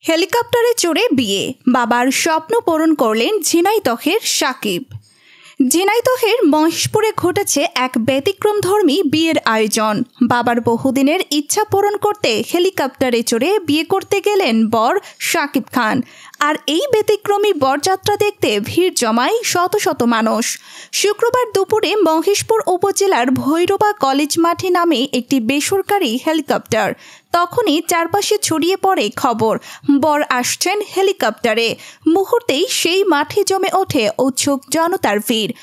হেলিকপ্টারে চড়ে বিয়ে, বাবার স্বপ্ন পূরণ করলেন ঝিনাইদহের সাকিব। ঝিনাইদহের মহেশপুরে ঘটেছে এক ব্যতিক্রমধর্মী বিয়ের আয়োজন। বাবার বহুদিনের ইচ্ছা পূরণ করতে হেলিকপ্টারে চড়ে বিয়ে করতে গেলেন বর সাকিব খান। আর এই ব্যতিক্রমী বরযাত্রা দেখতে ভিড় জমায় শত শত মানুষ। শুক্রবার দুপুরে মহেশপুর উপজেলার ভৈরবা কলেজ মাঠে নামে একটি বেসরকারি হেলিকপ্টার। তখনই চারপাশে ছড়িয়ে পড়ে খবর, বর আসছেন হেলিকপ্টারে। মুহূর্তেই সেই মাঠে জমে ওঠে উৎসুক জনতার ভিড়।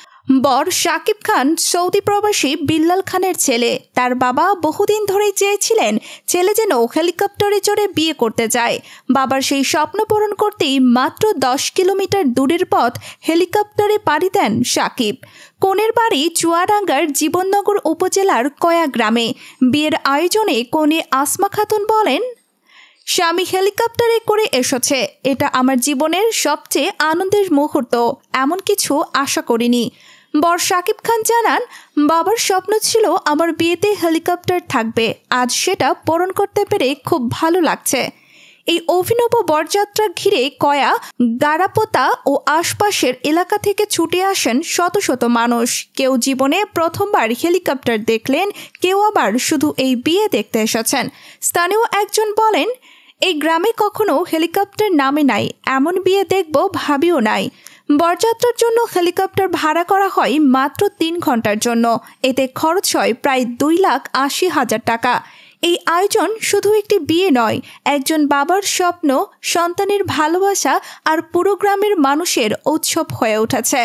বর সাকিব খান সৌদি প্রবাসী বিল্লাল খানের ছেলে। তার বাবা বহুদিন ধরেই চেয়েছিলেন ছেলে যেন হেলিকপ্টারে চড়ে বিয়ে করতে যায়। বাবার সেই স্বপ্ন পূরণ করতেই মাত্র 10 কিলোমিটার দূরের পথ হেলিকপ্টারে পাড়ি দেন সাকিব। কনের বাড়ি চুয়াডাঙ্গার জীবননগর উপজেলার কয়া গ্রামে। বিয়ের আয়োজনে কনে আসমা খাতুন বলেন, স্বামী হেলিকপ্টারে করে এসেছে, এটা আমার জীবনের সবচেয়ে আনন্দের মুহূর্ত। এমন কিছু আশা করিনি। বর সাকিব খান জানান, বাবার স্বপ্ন ছিল আমার বিয়েতে হেলিকপ্টার থাকবে, আজ সেটা পূরণ করতে পেরে খুব ভালো লাগছে। এই অভিনব বরযাত্রা ঘিরে কয়া, গারাপোতা ও আশপাশের এলাকা থেকে ছুটে আসেন শত শত মানুষ। কেউ জীবনে প্রথমবার হেলিকপ্টার দেখলেন, কেউ আবার শুধু এই বিয়ে দেখতে এসেছেন। স্থানীয় একজন বলেন, এই গ্রামে কখনো হেলিকপ্টার নামে নাই, এমন বিয়ে দেখব ভাবিও নাই। বরযাত্রার জন্য হেলিকপ্টার ভাড়া করা হয় মাত্র 3 ঘন্টার জন্য। এতে খরচ হয় প্রায় 2,80,000 টাকা। এই আয়োজন শুধু একটি বিয়ে নয়, একজন বাবার স্বপ্ন, সন্তানের ভালোবাসা আর পুরো গ্রামের মানুষের উৎসব হয়ে উঠেছে।